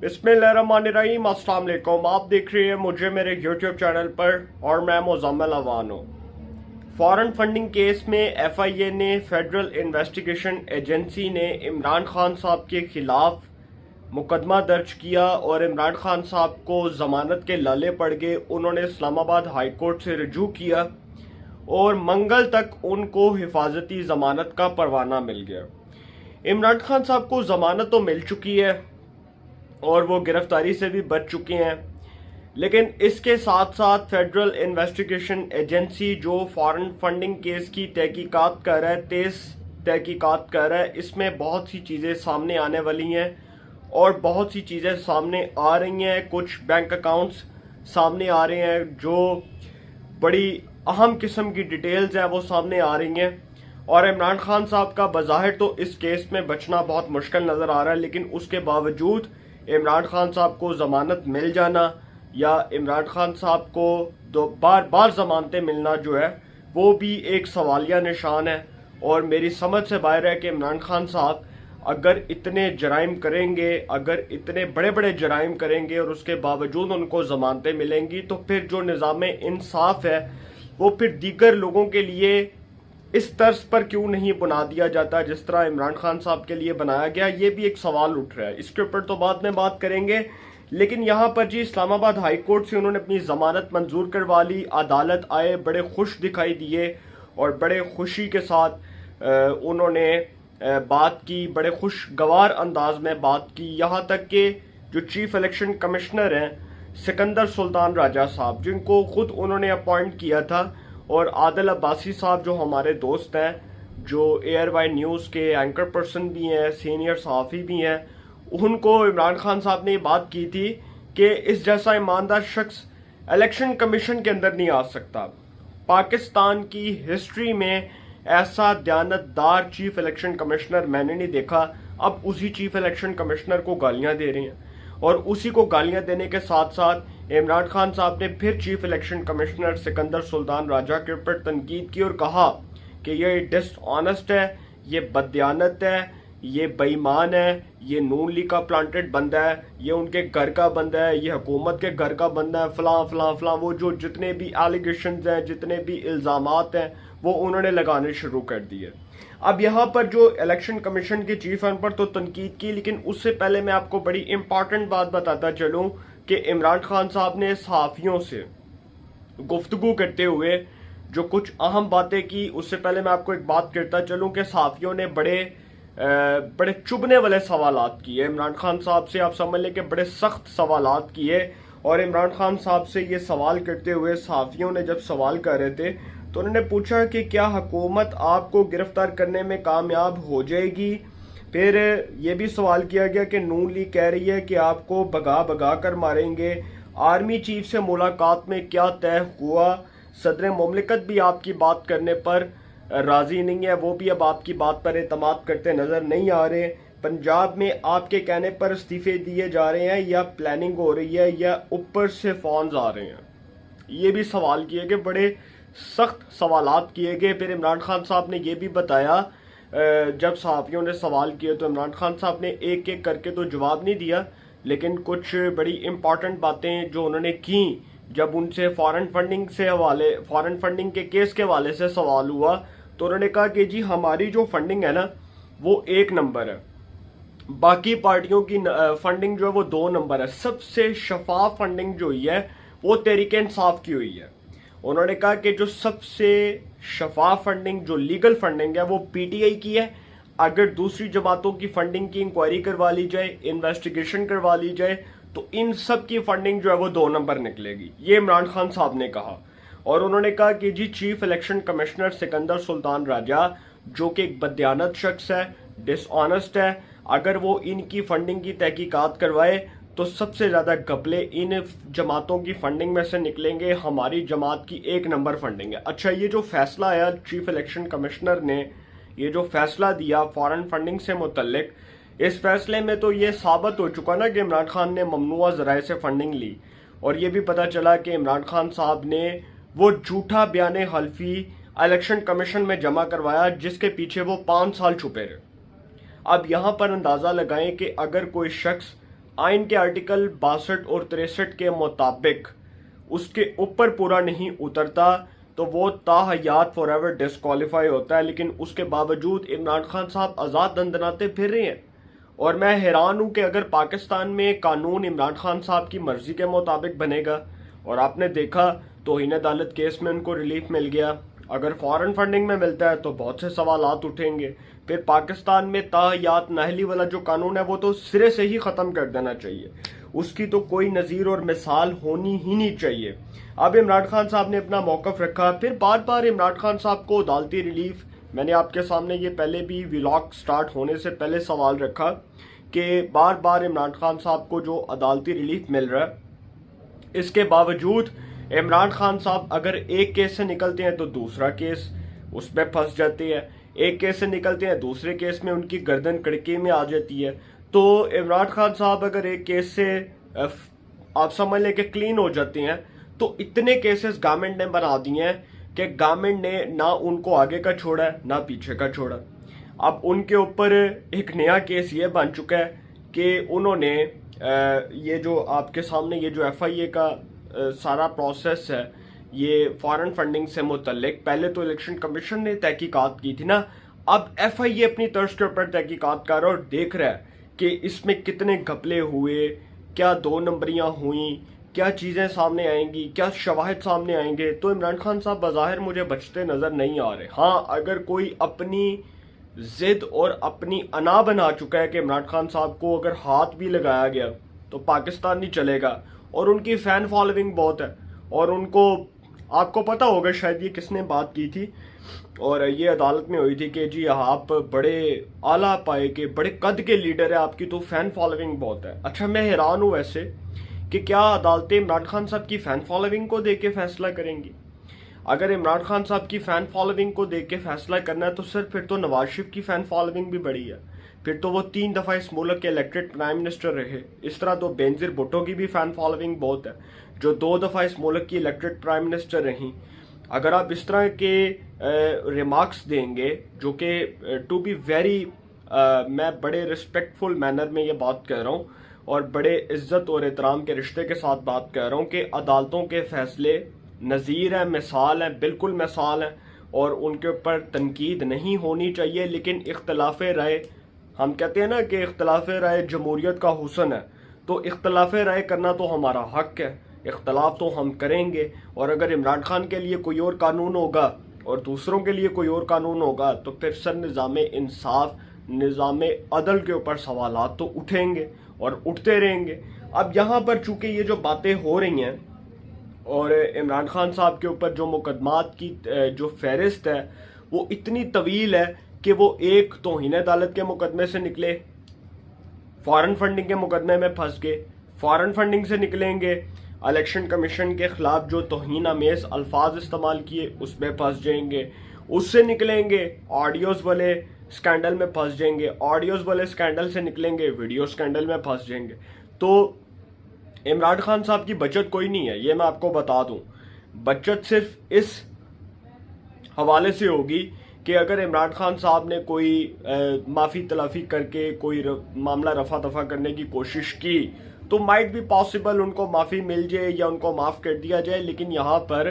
बिस्मिल्लाहिर्रहमानिर्रहीम, अस्सलाम वालेकुम। आप देख रहे हैं मुझे मेरे यूट्यूब चैनल पर और मैं मुज़म्मिल अवान हूँ। फॉरेन फंडिंग केस में FIA ने फेडरल इन्वेस्टिगेशन एजेंसी ने इमरान खान साहब के खिलाफ मुकदमा दर्ज किया और इमरान खान साहब को ज़मानत के लाले पड़ गए। उन्होंने इस्लामाबाद हाई कोर्ट से रुजू किया और मंगल तक उनको हिफाजती ज़मानत का परवाना मिल गया। इमरान खान साहब को ज़मानत तो मिल चुकी है और वो गिरफ्तारी से भी बच चुके हैं, लेकिन इसके साथ साथ फेडरल इन्वेस्टिगेशन एजेंसी जो फॉरेन फंडिंग केस की तहकीकात कर रहा है, तेज़ तहकीकात कर रहा है, इसमें बहुत सी चीज़ें सामने आने वाली हैं और बहुत सी चीज़ें सामने आ रही हैं। कुछ बैंक अकाउंट्स सामने आ रहे हैं जो बड़ी अहम किस्म की डिटेल्स हैं, वो सामने आ रही हैं। और इमरान खान साहब का बज़ाहिर तो इस केस में बचना बहुत मुश्किल नज़र आ रहा है, लेकिन उसके बावजूद इमरान खान साहब को ज़मानत मिल जाना या इमरान खान साहब को दो बार बार ज़मानतें मिलना जो है वो भी एक सवालिया निशान है। और मेरी समझ से बाहर है कि इमरान खान साहब अगर इतने जराइम करेंगे, अगर इतने बड़े बड़े जराइम करेंगे और उसके बावजूद उनको ज़मानतें मिलेंगी, तो फिर जो निज़ाम इंसाफ है वो फिर दीगर लोगों के लिए इस तर्ज पर क्यों नहीं बना दिया जाता जिस तरह इमरान खान साहब के लिए बनाया गया। ये भी एक सवाल उठ रहा है, इसके ऊपर तो बाद में बात करेंगे। लेकिन यहाँ पर जी इस्लामाबाद हाई कोर्ट से उन्होंने अपनी ज़मानत मंजूर करवा ली। अदालत आए, बड़े खुश दिखाई दिए और बड़े खुशी के साथ उन्होंने बात की, बड़े खुशगवार अंदाज में बात की। यहाँ तक कि जो चीफ इलेक्शन कमिश्नर हैं सिकंदर सुल्तान राजा साहब, जिनको खुद उन्होंने अपॉइंट किया था, और आदिल अब्बासी साहब जो हमारे दोस्त हैं, जो ARY न्यूज़ के एंकर पर्सन भी हैं, सीनियर सहाफ़ी भी हैं, उनको इमरान खान साहब ने ये बात की थी कि इस जैसा ईमानदार शख्स इलेक्शन कमीशन के अंदर नहीं आ सकता। पाकिस्तान की हिस्ट्री में ऐसा दयानतदार चीफ इलेक्शन कमिश्नर मैंने नहीं देखा। अब उसी चीफ इलेक्शन कमिश्नर को गालियां दे रहे हैं और उसी को गालियां देने के साथ साथ इमरान खान साहब ने फिर chief election commissioner Sikandar Sultan Raja के ऊपर तनकीद की और कहा कि ये डिसऑनेस्ट है, ये बददियानत है, ये बेईमान है, ये नून लीग का प्लांटेड बंदा है, ये उनके घर का बंदा है, ये हुकूमत के घर का बंदा है, फलां फलां फलां। वो जो जितने भी एलिगेशंस हैं, जितने भी इल्ज़ामात हैं, वो उन्होंने लगाने शुरू कर दिए। अब यहाँ पर जो इलेक्शन कमीशन के चीफ हैं उन पर तो तनकीद की, लेकिन उससे पहले मैं आपको बड़ी इंपॉर्टेंट बात बताता चलूँ कि इमरान खान साहब ने सहाफ़ियों से गुफ्तगू करते हुए जो कुछ अहम बातें की। उससे पहले मैं आपको एक बात करता चलूँ कि सहाफ़ियों ने बड़े चुभने वाले सवालात किए इमरान खान साहब से। आप समझ लें कि बड़े सख्त सवालात किए। और इमरान खान साहब से ये सवाल करते हुए सहाफ़ियों ने जब सवाल कर रहे थे तो उन्होंने पूछा कि क्या हुकूमत आपको गिरफ्तार करने में कामयाब हो जाएगी। फिर ये भी सवाल किया गया कि नून लीग कह रही है कि आपको भगा भगा कर मारेंगे। आर्मी चीफ से मुलाकात में क्या तय हुआ। सदर मुमलिकत भी आपकी बात करने पर राजी नहीं है, वो भी अब आपकी बात पर एतमाद करते नजर नहीं आ रहे। पंजाब में आपके कहने पर इस्तीफे दिए जा रहे हैं या प्लानिंग हो रही है या ऊपर से फॉन्स आ रहे हैं। ये भी सवाल किए गए, बड़े सख्त सवालात किए गए। फिर इमरान खान साहब ने यह भी बताया, जब सहाफ़ियों ने सवाल किए तो इमरान खान साहब ने एक एक करके तो जवाब नहीं दिया, लेकिन कुछ बड़ी इंपॉर्टेंट बातें जो उन्होंने की जब उनसे फॉरेन फंडिंग के केस के हवाले से सवाल हुआ, तो उन्होंने कहा कि जी हमारी जो फंडिंग है ना वो 1 नंबर है, बाकी पार्टियों की फंडिंग जो है वो 2 नंबर है। सबसे शफाफ फंडिंग जो हुई है वो तहरीक इंसाफ की हुई है। उन्होंने कहा कि जो सबसे शफाफ फंडिंग, जो लीगल फंडिंग है, वो PTI की है। अगर दूसरी जमातों की फंडिंग की इंक्वायरी करवा ली जाए, इन्वेस्टिगेशन करवा ली जाए, तो इन सब की फंडिंग जो है वो 2 नंबर निकलेगी। ये इमरान खान साहब ने कहा। और उन्होंने कहा कि जी chief election commissioner Sikandar Sultan Raja जो कि एक बददियानत शख्स है, डिसऑनेस्ट है, अगर वो इनकी फंडिंग की तहकीकात करवाए तो सबसे ज्यादा घपले इन जमातों की फंडिंग में से निकलेंगे। हमारी जमात की 1 नंबर फंडिंग है। अच्छा, ये जो फैसला आया चीफ इलेक्शन कमिश्नर ने, ये जो फैसला दिया फॉरेन फंडिंग से मुतल्लिक, इस फैसले में तो ये साबित हो चुका ना कि इमरान खान ने ममनुआ ज़राए से फंडिंग ली। और ये भी पता चला कि इमरान खान साहब ने वो झूठा बयान हल्फी इलेक्शन कमीशन में जमा करवाया जिसके पीछे वो 5 साल छुपे रहे। अब यहाँ पर अंदाज़ा लगाएं कि अगर कोई शख्स आइन के आर्टिकल 62 और 63 के मुताबिक उसके ऊपर पूरा नहीं उतरता तो वो ताहयात फॉर एवर डिस्क्वालीफाई होता है। लेकिन उसके बावजूद इमरान खान साहब आज़ाद दंदनाते फिर रहे हैं। और मैं हैरान हूं कि अगर पाकिस्तान में कानून इमरान खान साहब की मर्जी के मुताबिक बनेगा, और आपने देखा तौहीन अदालत केस में उनको रिलीफ मिल गया, अगर फॉरेन फंडिंग में मिलता है तो बहुत से सवालात उठेंगे। फिर पाकिस्तान में ताहयात नाहली वाला जो कानून है वो तो सिरे से ही ख़त्म कर देना चाहिए, उसकी तो कोई नज़ीर और मिसाल होनी ही नहीं चाहिए। अब इमरान खान साहब ने अपना मौक़िफ़ रखा, फिर बार बार इमरान खान साहब को अदालती रिलीफ, मैंने आपके सामने ये पहले भी व्लॉग स्टार्ट होने से पहले सवाल रखा कि बार बार इमरान खान साहब को जो अदालती रिलीफ मिल रहा है, इसके बावजूद इमरान खान साहब अगर एक केस से निकलते हैं तो दूसरा केस उसमें फंस जाते हैं, एक केस से निकलते हैं दूसरे केस में उनकी गर्दन कड़के में आ जाती है। तो इमरान खान साहब अगर एक केस से आप समझ लें कि क्लीन हो जाते हैं तो इतने केसेस गवर्नमेंट ने बना दिए हैं कि गवर्नमेंट ने ना उनको आगे का छोड़ा है ना पीछे का छोड़ा। अब उनके ऊपर एक नया केस ये बन चुका है कि उन्होंने ये जो आपके सामने ये जो FIA का सारा प्रोसेस है ये फॉरेन फंडिंग से मुतल्लिक, पहले तो इलेक्शन कमीशन ने तहकीकात की थी ना, अब FIA अपनी तर्ज के ऊपर तहकीकात कर रहा है और देख रहा है कि इसमें कितने घपले हुए, क्या 2 नंबरियां हुई, क्या चीज़ें सामने आएंगी, क्या शवाहिद सामने आएंगे। तो इमरान खान साहब बज़ाहिर मुझे बचते नज़र नहीं आ रहे। हाँ, अगर कोई अपनी जिद और अपनी अना बना चुका है कि इमरान खान साहब को अगर हाथ भी लगाया गया तो पाकिस्तान नहीं चलेगा, और उनकी फ़ैन फॉलोइंग बहुत है, और उनको आपको पता होगा शायद ये किसने बात की थी और ये अदालत में हुई थी कि जी आप बड़े आला पाए के बड़े कद के लीडर है, आपकी तो फ़ैन फॉलोइंग बहुत है। अच्छा, मैं हैरान हूँ वैसे कि क्या अदालतें इमरान खान साहब की फ़ैन फॉलोइंग को देख के फैसला करेंगी? अगर इमरान खान साहब की फ़ैन फॉलोइंग को देख के फैसला करना है तो सर फिर तो नवाज शरीफ की फ़ैन फॉलोइंग भी बड़ी है, फिर तो वो 3 दफ़ा इस मुल्क के इलेक्टेड प्राइम मिनिस्टर रहे। इस तरह तो बेनज़ीर भुट्टो की भी फ़ैन फॉलोइंग बहुत है जो 2 दफ़ा इस मुल्क की इलेक्टेड प्राइम मिनिस्टर रहीं। अगर आप इस तरह के रिमार्क्स देंगे जो कि टू बी वेरी, मैं बड़े रिस्पेक्टफुल मैनर में ये बात कह रहा हूँ और बड़े इज्जत और एहतराम के रिश्ते के साथ बात कर रहा हूँ कि अदालतों के फैसले नज़ीर हैं, मिसाल हैं, बिल्कुल मिसाल हैं, और उनके ऊपर तनकीद नहीं होनी चाहिए। लेकिन इख्तलाफ राय, हम कहते हैं ना कि इख्तलाफ राय जमहूरियत का हुस्न है, तो इख्तलाफ राय करना तो हमारा हक है, इख्तलाफ तो हम करेंगे। और अगर इमरान खान के लिए कोई और कानून होगा और दूसरों के लिए कोई और कानून होगा तो फिर सर निज़ाम इंसाफ, निज़ाम अदल के ऊपर सवालात तो उठेंगे और उठते रहेंगे। अब यहाँ पर चूंकि ये जो बातें हो रही हैं और इमरान खान साहब के ऊपर जो मुकदमात की जो फहरिस्त है वो इतनी तवील है कि वो एक तौहीन अदालत के मुकदमे से निकले, फॉरेन फंडिंग के मुकदमे में फंस गए, फॉरेन फंडिंग से निकलेंगे, इलेक्शन कमीशन के खिलाफ जो तौहीन आमेज अल्फाज इस्तेमाल किए उसमें फंस जाएंगे, उससे निकलेंगे ऑडियोज़ वाले स्कैंडल में फंस जाएंगे, ऑडियोज़ वाले स्कैंडल से निकलेंगे वीडियो स्कैंडल में फंस जाएंगे। तो इमरान खान साहब की बचत कोई नहीं है, ये मैं आपको बता दूं। बचत सिर्फ इस हवाले से होगी कि अगर इमरान खान साहब ने कोई माफ़ी तलाफ़ी करके कोई मामला रफा दफा करने की कोशिश की तो माइट भी पॉसिबल उनको माफ़ी मिल जाए या उनको माफ़ कर दिया जाए। लेकिन यहाँ पर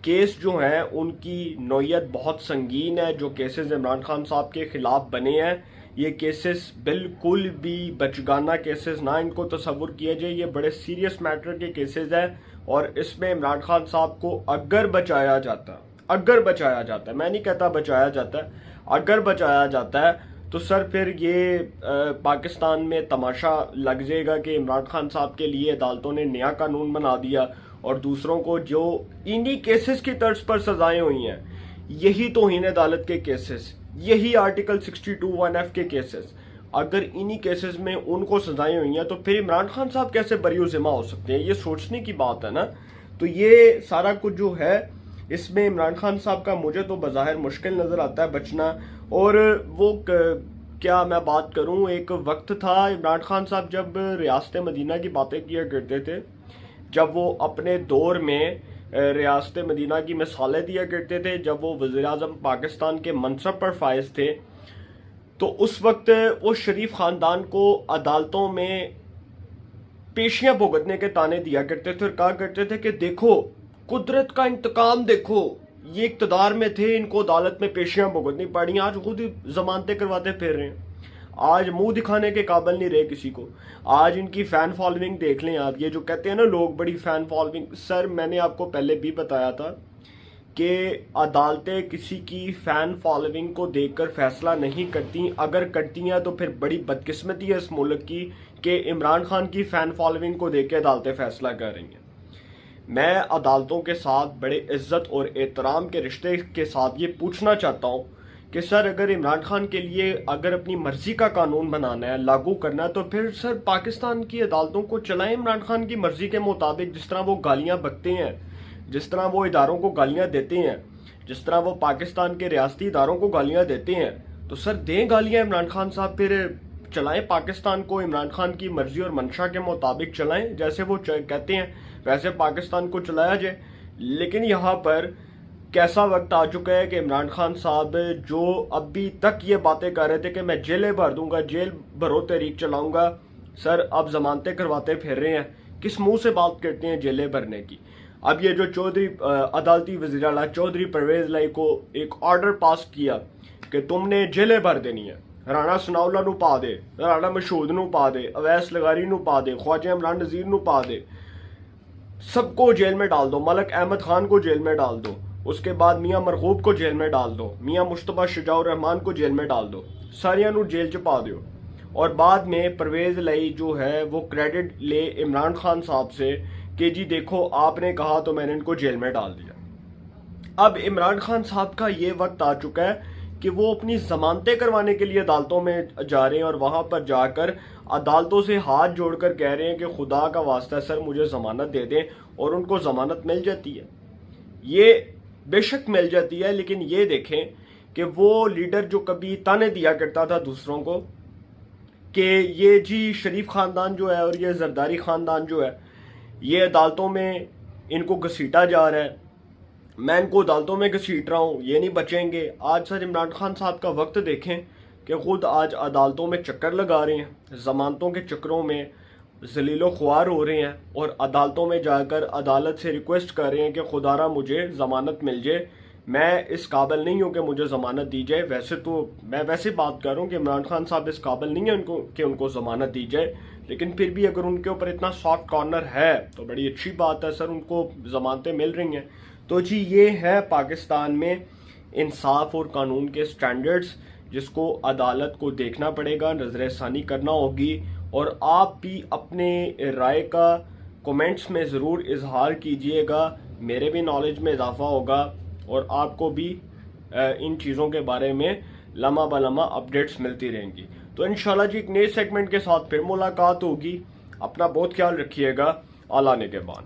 केस जो हैं उनकी नौयत बहुत संगीन है। जो केसेस इमरान खान साहब के ख़िलाफ़ बने हैं ये केसेस बिल्कुल भी बचगाना केसेस ना इनको तस्वुर किया जाए, ये बड़े सीरियस मैटर के केसेस हैं। और इसमें इमरान खान साहब को अगर बचाया जाता है, मैं नहीं कहता बचाया जाता है, अगर बचाया जाता है तो सर फिर ये पाकिस्तान में तमाशा लग जाएगा कि इमरान खान साहब के लिए अदालतों ने नया कानून बना दिया और दूसरों को जो इन्हीं केसेस की तर्ज पर सजाएं हुई हैं, यही तौहीन अदालत के केसेस, यही आर्टिकल 62(1)(f) के केसेस, अगर इन्हीं केसेस में उनको सजाएं हुई हैं तो फिर इमरान खान साहब कैसे बरी ज़िम्मा हो सकते हैं? ये सोचने की बात है ना। तो ये सारा कुछ जो है इसमें इमरान खान साहब का मुझे तो बज़ाहिर मुश्किल नज़र आता है बचना। और वो क्या मैं बात करूं, एक वक्त था इमरान खान साहब जब रियासत मदीना की बातें किया करते थे, जब वो अपने दौर में रियासत मदीना की मिसालें दिया करते थे, जब वो वज़ीर-ए-आज़म पाकिस्तान के मनसब पर फाइज थे, तो उस वक्त वो शरीफ ख़ानदान को अदालतों में पेशियां भुगतने के ताने दिया करते थे और कहा करते थे कि देखो कुदरत का इंतकाम देखो, ये इक्तदार में थे, इनको अदालत में पेशियां भुगतनी पड़ी, आज खुद ही जमानतें करवाते फिर रहे हैं, आज मुंह दिखाने के काबिल नहीं रहे किसी को। आज इनकी फैन फॉलोइंग देख लें आप, ये जो कहते हैं ना लोग बड़ी फैन फॉलोइंग, सर मैंने आपको पहले भी बताया था कि अदालतें किसी की फैन फॉलोइंग को देखकर फैसला नहीं करती, अगर करती हैं तो फिर बड़ी बदकिस्मती है इस मुल्क की कि इमरान खान की फैन फॉलोइंग को देख के अदालतें फैसला कर रही हैं। मैं अदालतों के साथ बड़े इज्जत और एहतराम के रिश्ते के साथ ये पूछना चाहता हूँ कि सर अगर इमरान खान के लिए अगर अपनी मर्जी का कानून बनाना है, लागू करना है, तो फिर सर पाकिस्तान की अदालतों को चलाएं इमरान खान की मर्जी के मुताबिक। जिस तरह वो गालियां बकते हैं, जिस तरह वो इदारों को गालियां देते हैं, जिस तरह वो पाकिस्तान के रियासती इदारों को गालियां देते हैं, तो सर दें गालियां इमरान खान साहब, फिर चलाएं पाकिस्तान को इमरान खान की मर्जी और मंशा के मुताबिक चलाएं, जैसे वो कहते हैं वैसे पाकिस्तान को चलाया जाए। लेकिन यहाँ पर कैसा वक्त आ चुका है कि इमरान खान साहब जो अभी तक ये बातें कर रहे थे कि मैं जेलें भर दूंगा, जेल भरो तहरीक चलाऊंगा, सर अब जमानतें करवाते फिर रहे हैं। किस मुंह से बात करते हैं जेलें भरने की? अब ये जो चौधरी अदालती वज़ीर आला चौधरी परवेज लाई को एक ऑर्डर पास किया कि तुमने जेलें भर देनी है, राणा सनाउल्ला नू पा दे, राणा मशहूद नू पा दे, अवैस लगारी नू पा दे, ख्वाजा इमरान नज़ीर नू पा दे, सबको जेल में डाल दो, मलक अहमद खान को जेल में डाल दो, उसके बाद मियां मरगूब को जेल में डाल दो, मियां मुश्तबा शुजाउर रहमान को जेल में डाल दो, सारियां नू जेल च पा दो। और बाद में परवेज लाई जो है वो क्रेडिट ले इमरान खान साहब से कि जी देखो आपने कहा तो मैंने इनको जेल में डाल दिया। अब इमरान खान साहब का ये वक्त आ चुका है कि वो अपनी जमानतें करवाने के लिए अदालतों में जा रहे हैं और वहां पर जाकर अदालतों से हाथ जोड़कर कह रहे हैं कि खुदा का वास्ता सर मुझे जमानत दे दें, और उनको जमानत मिल जाती है। ये बेशक मिल जाती है, लेकिन ये देखें कि वो लीडर जो कभी ताने दिया करता था दूसरों को कि ये जी शरीफ खानदान जो है और ये जरदारी खानदान जो है ये अदालतों में इनको घसीटा जा रहा है, मैं इनको अदालतों में घसीट रहा हूँ, ये नहीं बचेंगे। आज सर इमरान खान साहब का वक्त देखें कि खुद आज अदालतों में चक्कर लगा रहे हैं, जमानतों के चक्करों में जलीलो ख्वार हो रहे हैं और अदालतों में जाकर अदालत से रिक्वेस्ट कर रहे हैं कि खुदारा मुझे ज़मानत मिल जाए, मैं इस काबिल नहीं हूँ कि मुझे ज़मानत दी जाए। वैसे तो मैं वैसे बात कर रहा हूँ कि इमरान खान साहब इस काबिल नहीं है उनको कि उनको ज़मानत दी जाए, लेकिन फिर भी अगर उनके ऊपर इतना सॉफ्ट कॉर्नर है तो बड़ी अच्छी बात है सर, उनको ज़मानतें मिल रही हैं। तो जी ये है पाकिस्तान में इंसाफ और कानून के स्टैंडर्ड्स, जिसको अदालत को देखना पड़ेगा, नज़रसानी करना होगी, और आप भी अपने राय का कमेंट्स में ज़रूर इजहार कीजिएगा, मेरे भी नॉलेज में इजाफा होगा और आपको भी इन चीज़ों के बारे में लम्हा ब लम्हा अपडेट्स मिलती रहेंगी। तो इंशाल्लाह जी एक नए सेगमेंट के साथ फिर मुलाकात होगी। अपना बहुत ख्याल रखिएगा। आला ने के बाद।